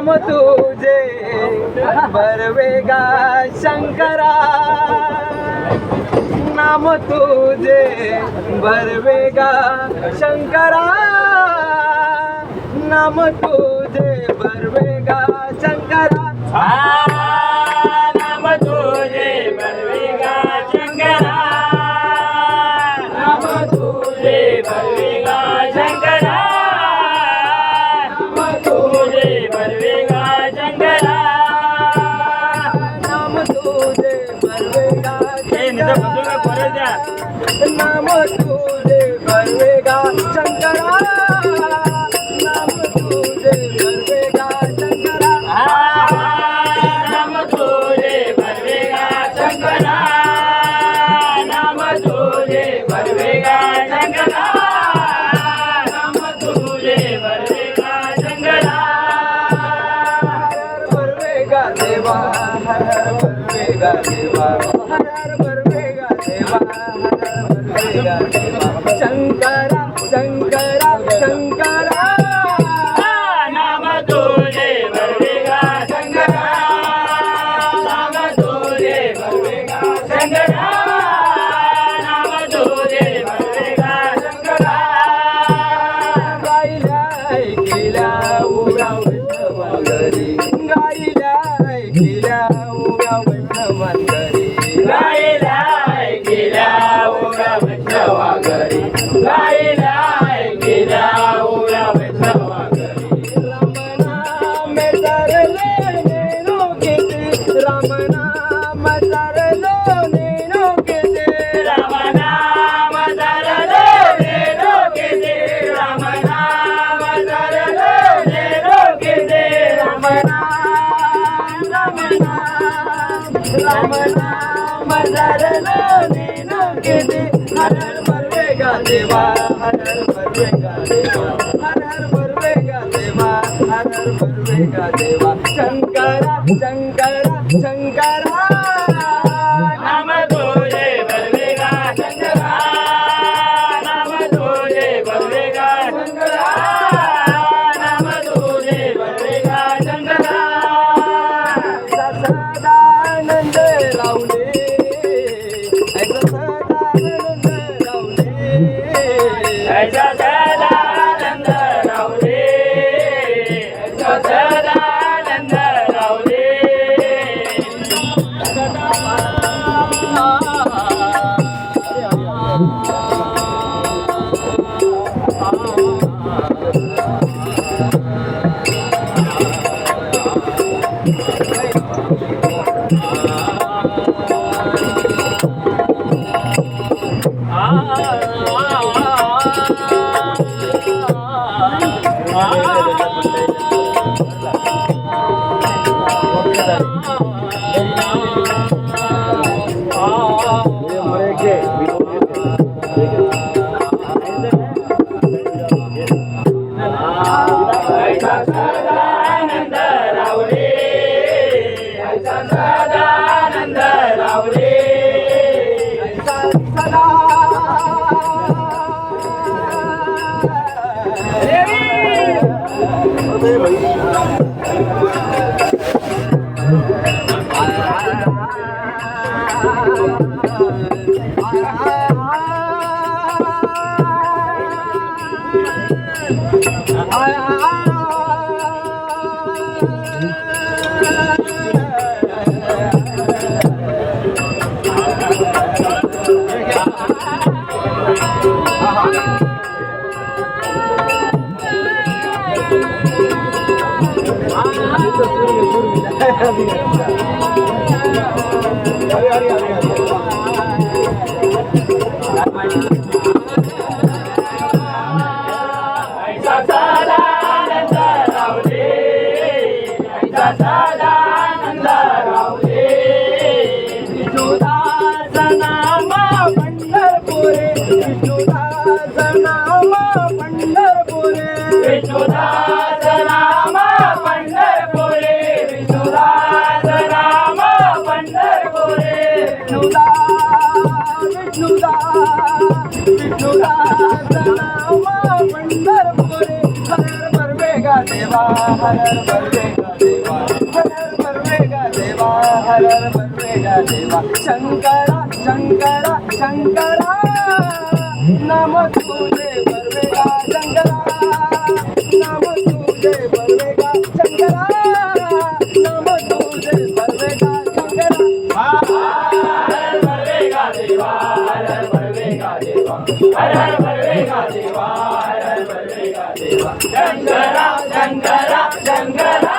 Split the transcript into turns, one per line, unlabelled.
नाम तुझे बरवेगा शंकरा, नाम तुझे बरवेगा शंकरा, नाम तुझे बरवेगा शंकरा,
नाम तुझे बरवेगा शंकरा, नाम तुझे बरवेगा शंकरा, नाम तुझे बरवेगा शंकरा,
नाम तुझे बरवेगा शंकरा, नाम तुझे बरवेगा शंकरा, नाम तुझे बरवेगा शंकरा,
नाम तुझे बरवेगा शंकरा, नाम तुझे बरवेगा शंकरा, नाम तुझे बरवेगा शंकरा,
बरवेगा देवा, हर बरवेगा देवा, हर बरवेगा देवा, हर बरवेगा देवा, शंकरा शंकरा शंकरा,
नाम तुझे बरवेगा शंकरा, नाम तुझे बरवेगा शंकरा, नाम तुझे बरवेगा शंकरा,
गायला ऐकिला उगा वैष्णवा घरी, गायला ऐकिला उगा वैष्णवा घरी,
गायला गेला उगा वैष्णवा घरी, गायला गेला उगा वैष्णवा घरी,
राम नाम तरलो नेनो किती, राम नाम तरलो नेनो किती,
राम नाम धरलो नेनो किती, राम नाम धरलो नेनो किती,
राम नाम धरलो नेनो किती, हर हर बरवेगा देवा, हर हर बरवेगा देवा, हर हर बरवेगा देवा, हर हर बरवेगा देवा, शंकरा शंकरा शंकरा,
नाम तुझे बरवेगा शंकरा, नाम तुझे बरवेगा शंकरा, नाम तुझे बरवेगा शंकरा,
सदानंद रावले, ऐसा सदानंद रावले,
ऐसा सदानंद रावले, ऐसा सदानंद रावले, ऐसा सदानंद रावले, ऐसा सदानंद रावले,
सदा
ऐसा सदानंद रावले, ऐसा सदानंद रावले,
विष्णुदास नाम पंढरपुरे, विष्णुदास नाम पंढरपुरे,
विष्णुदास नाम पंढरपुरे, विष्णुदास नाम पंढरपुरे,
विष्णुदास नाम पंढरपुरे, हर हर बरवेगा देवा, हर हर बरवेगा देवा हर हर बर्वेगा देवा हर हर बर्वेगा देवा शंकरा शंकरा शंकरा नाम तुझे बर्वेगा शंकरा नाम तुझे बर्वेगा शंकरा नाम तुझे बर्वेगा शंकरा
हर बर्वेगा देवा हर हर बर्वेगा देवा हर हर बर्वेगा देवा हर हर बर्वेगा देवा शंकरा शंकरा शंकरा